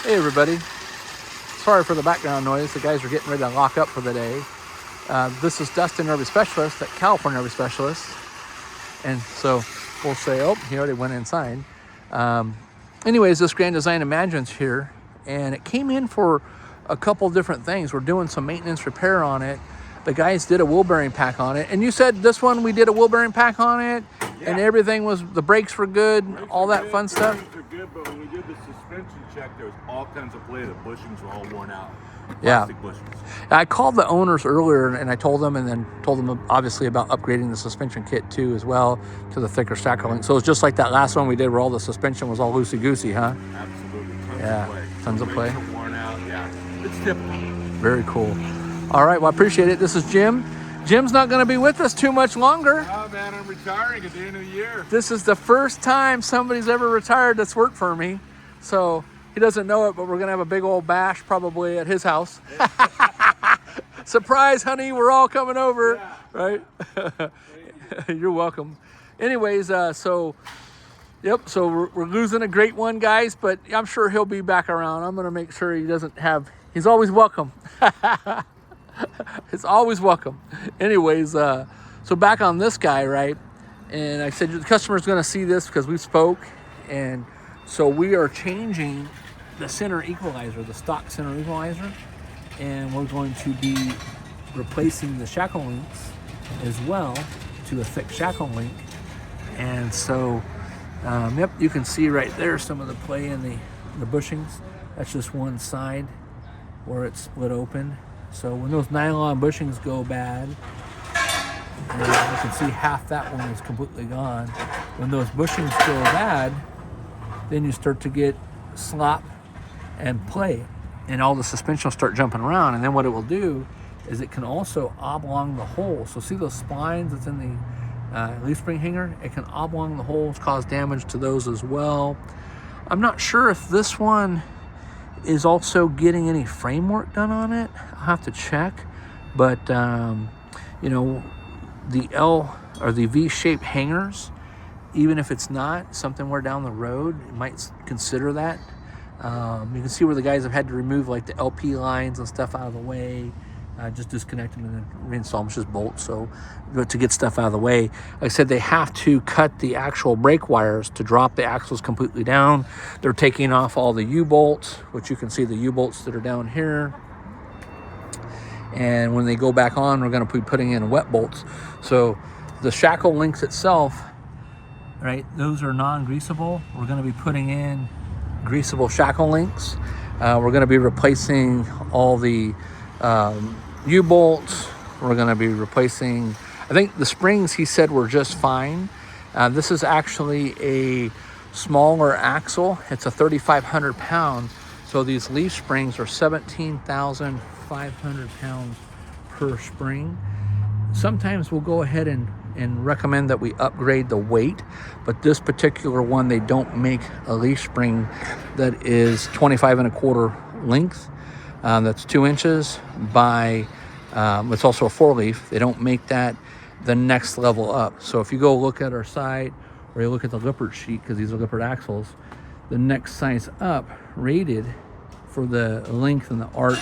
Hey everybody, sorry for the background noise. The guys are getting ready to lock up for the day. This is Dustin, RV Specialist at California RV Specialist. And so we'll say, oh, he already went inside. Anyways, this Grand Design Imagine's here, and it came in for a couple different things. We're doing some maintenance repair on it. The guys did a wheel bearing pack on it. And you said this one, we did a wheel bearing pack on it, and everything was, the brakes were good, all that fun stuff. The brakes are good, but when we did the suspension check, there was all kinds of play. The bushings were all worn out. Yeah. Plastic bushings. I called the owners earlier and I told them, and then told them obviously about upgrading the suspension kit too as well to the thicker shackle link. So it's just like that last one we did where all the suspension was all loosey-goosey, huh? Absolutely. Tons of play. Brakes are worn out. Yeah. It's typical. Very cool. All right, well, I appreciate it. This is Jim. Jim's not going to be with us too much longer. Oh man, I'm retiring at the end of the year. This is the first time somebody's ever retired that's worked for me. So he doesn't know it, but we're going to have a big old bash probably at his house. Surprise, honey, we're all coming over, Yeah. right? You're welcome. Anyways, so we're losing a great one, guys, but I'm sure he'll be back around. I'm going to make sure he doesn't have, he's always welcome. It's always welcome. Anyways, so back on this guy, right? And I said the customer's going to see this because we spoke, and so we are changing the center equalizer, the stock center equalizer, and we're going to be replacing the shackle links as well to a thick shackle link. And so, yep, you can see right there some of the play in the bushings. That's just one side where it's split open. So when those nylon bushings go bad, and you can see half that one is completely gone. When those bushings go bad, then you start to get slop and play, and all the suspension will start jumping around. And then what it will do is it can also oblong the hole. So see those splines that's in the leaf spring hanger? It can oblong the holes, cause damage to those as well. I'm not sure if this one is also getting any framework done on it. I'll have to check, but you know, the L or the V-shaped hangers, even if it's not something we're down the road, you might consider that. You can see where the guys have had to remove like the LP lines and stuff out of the way, just disconnect them and then reinstall them. It's just bolts. So to get stuff out of the way, like I said, they have to cut the actual brake wires to drop the axles completely down. They're taking off all the U-bolts, which you can see the U-bolts that are down here. And when they go back on, we're going to be putting in wet bolts. So the shackle links itself, right, those are non-greasable. We're going to be putting in greasable shackle links. We're going to be replacing all the U-bolts. We're going to be replacing, I think the springs he said were just fine. This is actually a smaller axle. It's a 3,500 pound. So these leaf springs are 17,500 pounds per spring. Sometimes we'll go ahead and recommend that we upgrade the weight, but this particular one, they don't make a leaf spring that is 25 1/4 length. That's 2 inches by, it's also a 4-leaf. They don't make that the next level up. So if you go look at our site, or you look at the Lippert sheet, because these are Lippert axles, the next size up rated for the length and the arch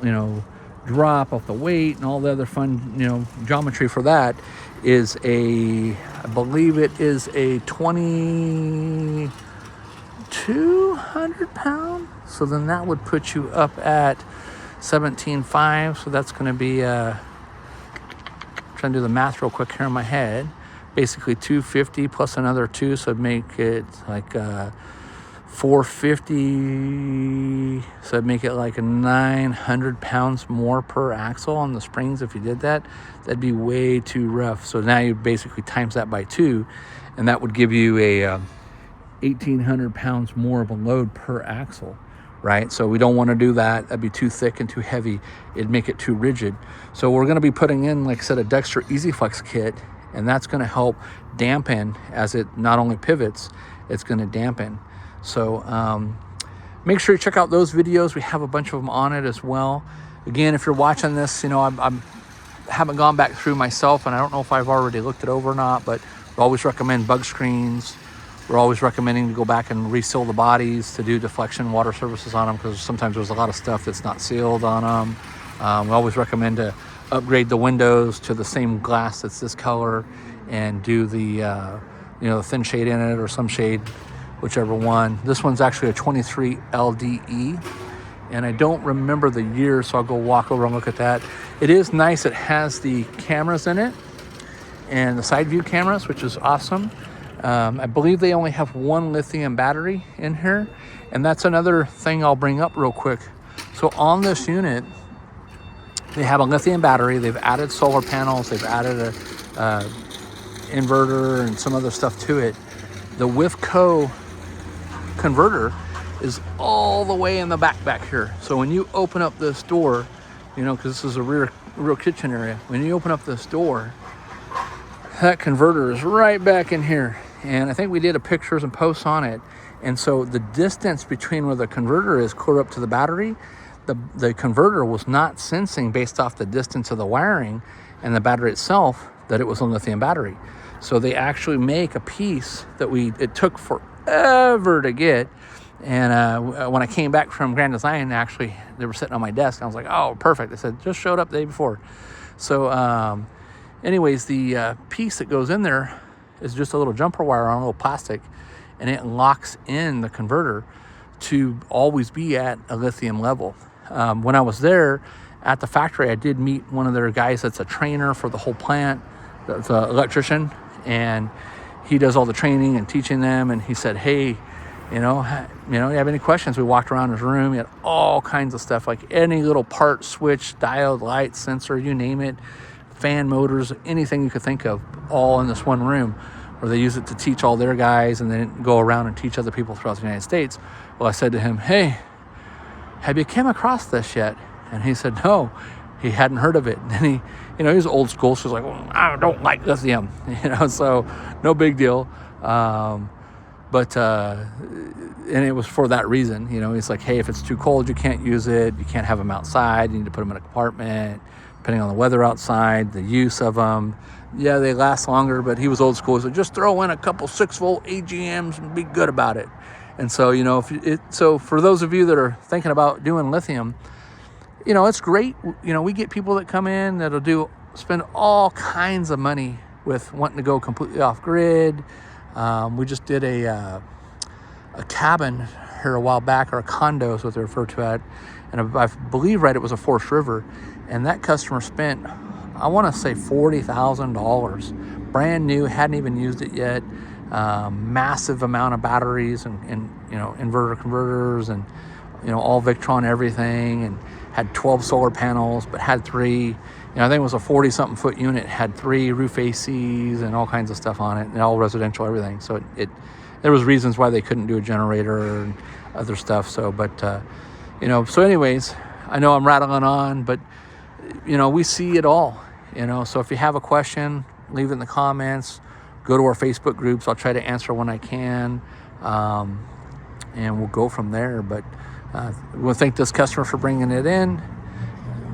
you know, drop off the weight and all the other fun, you know, geometry for that is I believe it is a 2,200 pound. So then that would put you up at 17.5. So that's going to be, trying to do the math real quick here in my head. Basically 250 plus another 2. So it'd make it like 450. So it'd make it like 900 pounds more per axle on the springs. If you did that, that'd be way too rough. So now you basically times that by 2, and that would give you a 1,800 pounds more of a load per axle, right? So we don't want to do that. That'd be too thick and too heavy. It'd make it too rigid. So we're going to be putting in, like I said, a Dexter EasyFlex kit, and that's going to help dampen as it not only pivots, it's going to dampen. So make sure you check out those videos. We have a bunch of them on it as well. Again, if you're watching this, you know, I haven't gone back through myself, and I don't know if I've already looked it over or not, but we always recommend bug screens. We're always recommending to go back and reseal the bodies, to do deflection water services on them, because sometimes there's a lot of stuff that's not sealed on them. We always recommend to upgrade the windows to the same glass that's this color, and do the the thin shade in it or some shade, whichever one. This one's actually a 23 LDE, and I don't remember the year, so I'll go walk over and look at that. It is nice. It has the cameras in it and the side view cameras, which is awesome. I believe they only have one lithium battery in here, and that's another thing I'll bring up real quick. So on this unit, they have a lithium battery. They've added solar panels. They've added a inverter and some other stuff to it. The WIFCO converter is all the way in the back here. So when you open up this door, because this is a real kitchen area, when you open up this door, that converter is right back in here. And I think we did a pictures and posts on it. And so the distance between where the converter is clear up to the battery, the converter was not sensing, based off the distance of the wiring and the battery itself, that it was a lithium battery. So they actually make a piece that it took forever to get. And when I came back from Grand Design, actually, they were sitting on my desk. I was like, oh, perfect. They said, just showed up the day before. So anyways, the piece that goes in there is just a little jumper wire on a little plastic, and it locks in the converter to always be at a lithium level. When I was there at the factory, I did meet one of their guys that's a trainer for the whole plant, that's an electrician, and he does all the training and teaching them. And he said, hey, you have any questions? We walked around his room. He had all kinds of stuff, like any little part, switch, diode, light, sensor, you name it, fan motors, anything you could think of, all in this one room, where they use it to teach all their guys and then go around and teach other people throughout the United States. Well, I said to him, hey, have you come across this yet? And he said, no, he hadn't heard of it. And he was old school. So he's like, well, I don't like lithium, so no big deal. And it was for that reason. He's like, hey, if it's too cold, you can't use it. You can't have them outside. You need to put them in a compartment, depending on the weather outside, the use of them. Yeah, they last longer, but he was old school. So just throw in a couple 6-volt AGMs and be good about it. And so, so for those of you that are thinking about doing lithium, it's great. We get people that come in that'll spend all kinds of money with wanting to go completely off grid. We just did a cabin here a while back, or a condo is what they refer to it. And I believe it was a Forest River. And that customer spent, I want to say $40,000, brand new, hadn't even used it yet. Massive amount of batteries and inverter converters and all Victron everything, and had 12 solar panels, but had 3. I think it was a 40-something foot unit, had 3 roof ACs and all kinds of stuff on it, and all residential everything. So there was reasons why they couldn't do a generator and other stuff. So, so anyways, I know I'm rattling on, but we see it all. So if you have a question, leave it in the comments. Go to our Facebook groups. I'll try to answer when I can, and we'll go from there. But we'll thank this customer for bringing it in.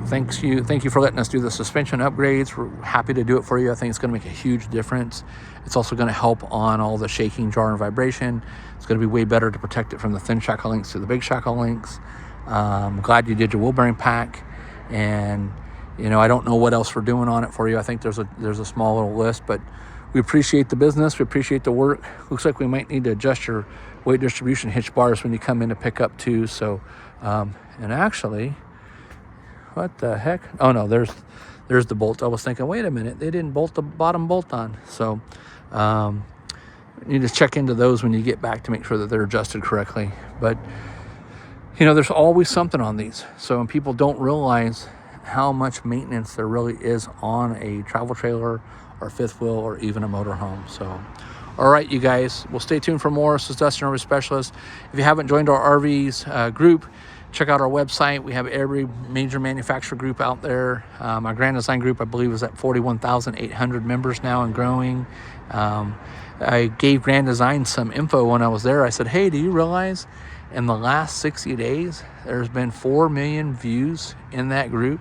Thank you for letting us do the suspension upgrades. We're happy to do it for you. I think it's going to make a huge difference. It's also going to help on all the shaking, jar, and vibration. It's going to be way better to protect it from the thin shackle links to the big shackle links. I'm glad you did your wheel bearing pack, and I don't know what else we're doing on it for you. I think there's a small little list, but we appreciate the business. We appreciate the work. Looks like we might need to adjust your weight distribution hitch bars when you come in to pick up too. So, and actually, what the heck? Oh no, there's the bolt. I was thinking, wait a minute, they didn't bolt the bottom bolt on. So, you just check into those when you get back to make sure that they're adjusted correctly. But, there's always something on these. So, and people don't realize how much maintenance there really is on a travel trailer or fifth wheel or even a motorhome. So, all right, you guys, well, stay tuned for more. This is Dustin, RV Specialist. If you haven't joined our RVs group, check out our website. We have every major manufacturer group out there. Our Grand Design group, I believe, is at 41,800 members now and growing. I gave Grand Design some info when I was there. I said, hey, do you realize in the last 60 days, there's been 4 million views in that group?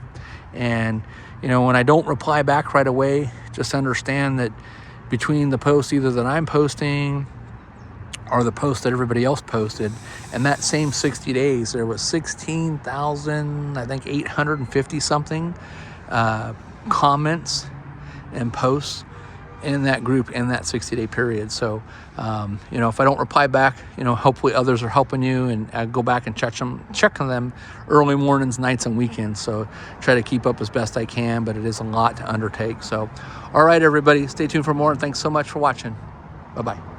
And, when I don't reply back right away, just understand that between the posts either that I'm posting are the posts that everybody else posted. And that same 60 days, there was 16,000, I think 850 something comments and posts in that group in that 60-day period. So, you know, if I don't reply back, you know, hopefully others are helping you, and I go back and check on them early mornings, nights, and weekends. So try to keep up as best I can, but it is a lot to undertake. So, all right, everybody, stay tuned for more, and thanks so much for watching. Bye-bye.